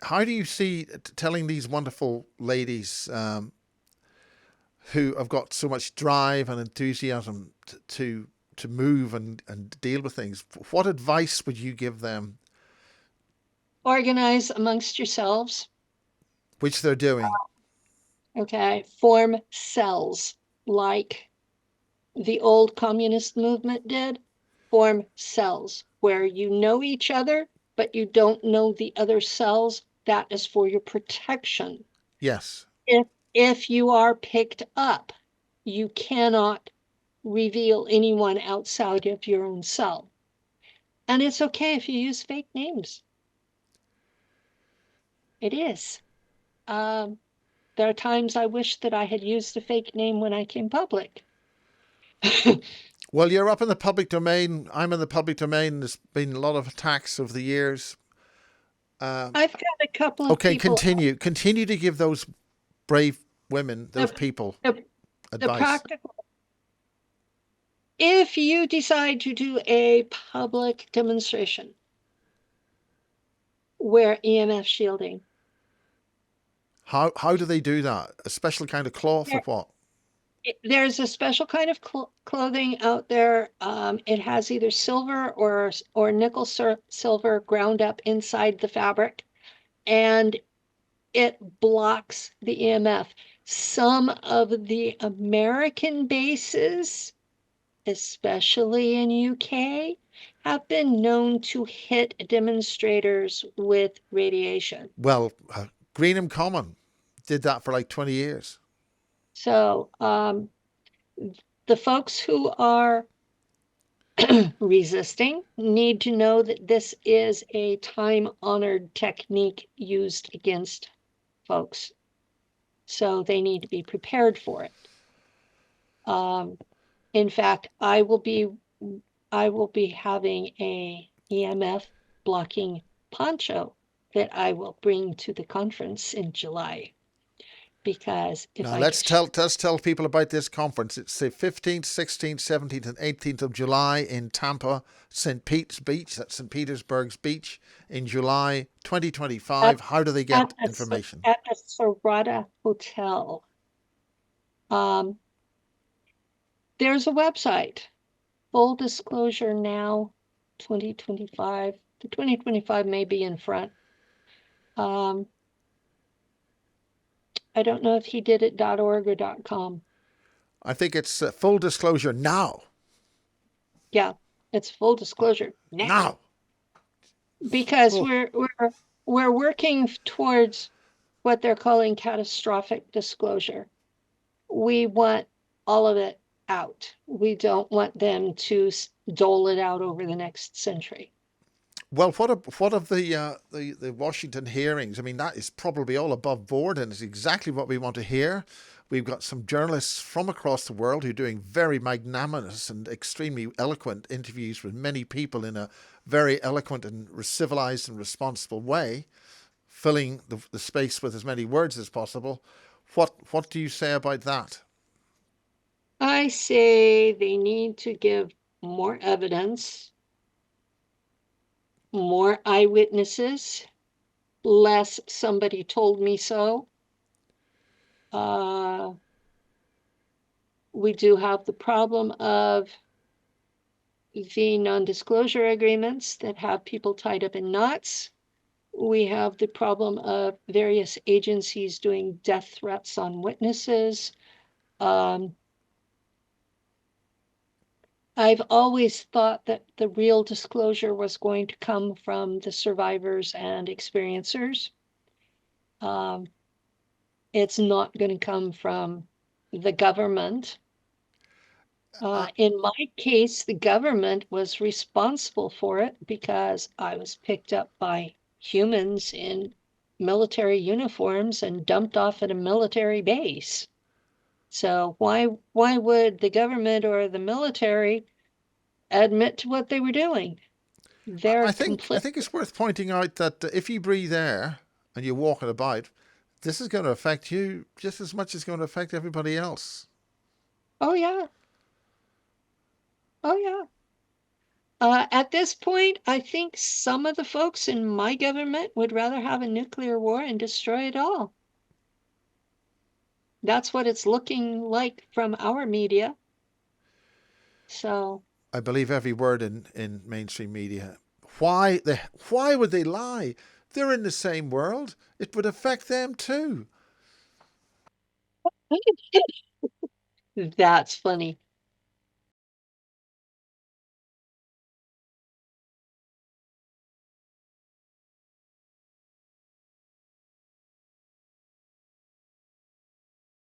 how do you see telling these wonderful ladies who have got so much drive and enthusiasm to move and deal with things? What advice would you give them? Organize amongst yourselves. Which they're doing. Okay. Form cells like the old communist movement did. Form cells where you know each other, but you don't know the other cells. That is for your protection. Yes. If you are picked up, you cannot reveal anyone outside of your own cell. And it's okay if you use fake names. It is. Um, there are times I wish that I had used a fake name when I came public. Well, you're up in the public domain. I'm in the public domain. There's been a lot of attacks over the years. Uh, I've got a couple of okay, people. continue to give those brave women, those The, people, the, the advice. practical. If you decide to do a public demonstration, wear EMF shielding. How do they do that? A special kind of cloth or what? There's a special kind of clothing out there. It has either silver or nickel silver ground up inside the fabric, and it blocks the EMF. Some of the American bases, especially in UK, have been known to hit demonstrators with radiation. Well, Greenham Common did that for like 20 years. So the folks who are resisting need to know that this is a time-honored technique used against folks. So they need to be prepared for it. In fact, I will be having a EMF blocking poncho that I will bring to the conference in July. Because if Now I get let's tell people about this conference. It's the 15th, 16th, 17th, and 18th of July in Tampa, St. Pete's Beach. That's St. Petersburg's Beach in July 2025. at, How do they at get information? the Serrata Hotel, um, there's a website. Full disclosure now, 2025. The 2025 may be in front. Um, I don't know if he did it .org or .com. I think it's full disclosure now. Yeah, it's full disclosure now Now. because Oh, we're working towards what they're calling catastrophic disclosure. We want all of it out. We don't want them to dole it out over the next century. well, what of the Washington hearings? I mean, that is probably all above board, and it's exactly what we want to hear. We've got some journalists from across the world who are doing very magnanimous and extremely eloquent interviews with many people in a very eloquent and civilized and responsible way, filling the space with as many words as possible. What do you say about that? I say they need to give more evidence, more eyewitnesses, less somebody told me so. Uh, we do have the problem of the non-disclosure agreements that have people tied up in knots. We have the problem of various agencies doing death threats on witnesses. Um, I've always thought that the real disclosure was going to come from the survivors and experiencers. Um, it's not going to come from the government. Uh, In my case, the government was responsible for it because I was picked up by humans in military uniforms and dumped off at a military base. So why would the government or the military admit to what they were doing? They're I complete. think it's worth pointing out that if you breathe air and you're walking about, this is going to affect you just as much as it's going to affect everybody else. Oh yeah. Oh yeah. At this point, I think some of the folks in my government would rather have a nuclear war and destroy it all. That's what it's looking like from our media. So, I believe every word in mainstream media. Why would they lie? They're in the same world. It would affect them too. that's funny.